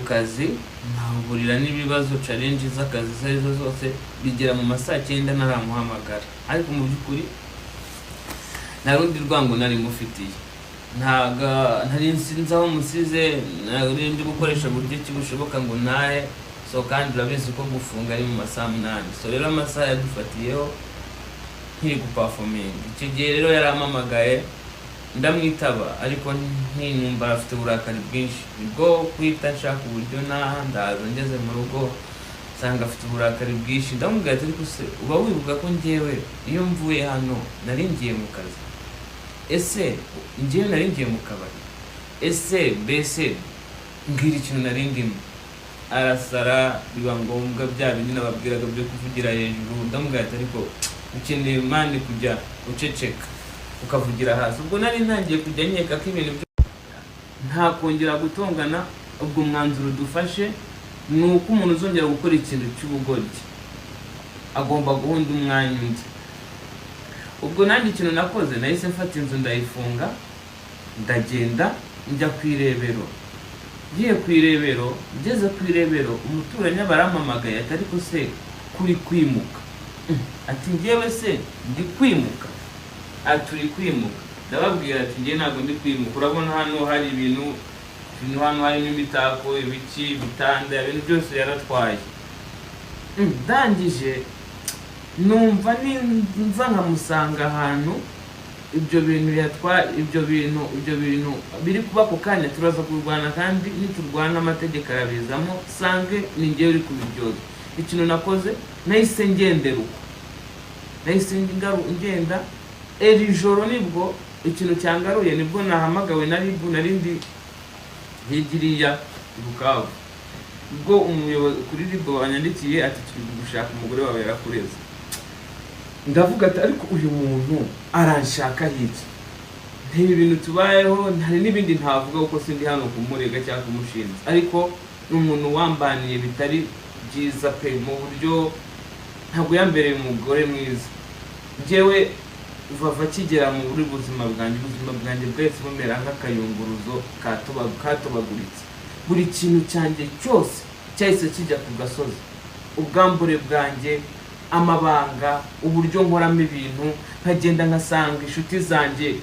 kazi nahurira n'ibibazo challenge z'akazi zarizo zose bigera mu masaa 9 naramuhamagara, ariko mu byukuri narundi rwango nari mufitiye ntari nsinzaho musize narindi gukoresha buryo kibushoboka ngo naye so kandi urabizi ko gufunga ari mu masaa 8. So rero amasaha yadufatiyeho nkiri guperforming. Icyo gihe rero yaramamagaye ndamwitaba, ariko ntinumva afite uburakari bwinshi. Ubwo kwita nshaka uburyo ndaza ngeze mu rugo sanga afite uburakari bwinshi. Ndamubwira ati ariko se uba wibuka ko njyewe iyo mvuye hano nari ngiye mu kazi? Ese njyewe nari ngiye mu kabari? Ese bese ngira ikintu nari ndimo? Arasara biba ngombwa bya bindi nababwiraga byo kuvugira hejuru. Ndamubwira ati ariko ukeneye mani kujya uceceka ukavugira hasi. Ubwo nari ntangiye kujya nyeka ko ibintu nta kongera gutongana. Ubwo mwanzuro dufashe ni uko umuntu uzongera gukora ikintu cy'ubugoryi agomba guhunda umwanya undi. Ubwo nanjye ikintu nakoze nahise mfata inzu ndayifunga ndagenda njya kwirebero. Ngiye kwirebero, ngeze kwirebero umuturanyi baramamagaye ati ariko se kuri kwimuka? Ati ngewe se ndi kwimuka? Aturi kwimuka. Ndababwira ati ngiye ntabwo ndi kwimuka, urabona hano hari ibintu hano harimo imitako, ibiki, bitanda, ibintu byose yaratwaye. Ndangije numva nimva nkamusanga ahantu ibyo bintu yatwaye, ibyo bintu biri kuba ku kanya turaza kurwana, kandi niturwana amategeko arabizamo sange ni ngewe uri kubiryoza. Ikintu nakoze nahise ngendera uko, nahise ngenda eri joro. Nibwo ikintu cyangaruye, nibwo nahamagawe narindi higiriya Bukavu. Ubwo umuyobozi kuri ribo wanyandikiye ati turi gushaka umugore wawe yarakureze. Ndavuga ati ariko uyu muntu aranshaka hiki? Ntibi bintu tubayeho, hari n'ibindi ntavuga uko sindi hano kumurega cyangwa kumushinza, ariko umuntu wambaniye bitari byiza pe, mu buryo ntabwo yambereye umugore mwiza. Njyewe vava kigera mu buzima bwanjye bwese bumera nk'akayunguruzo katobaguritse. Buri kintu cyanjye cyose cyahise kijya ku gasozi. Ubwambure bwanjye, amabanga, uburyo nkoramo ibintu, nkagenda nkasanga inshuti zanjye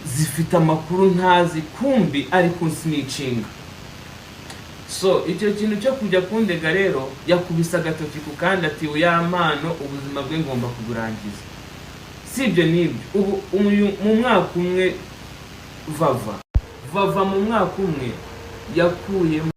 zifite amakuru ntazi, kumbi ariko sinicinga. So icyo kintu cyo kujya kundega rero yakubisa agatoki ku kandi ati uya mpano ubuzima bwe ngomba kuburangiza. Sibyo nibyo. Ubu mu mwaka umwe vava mu mwaka umwe yakuyemo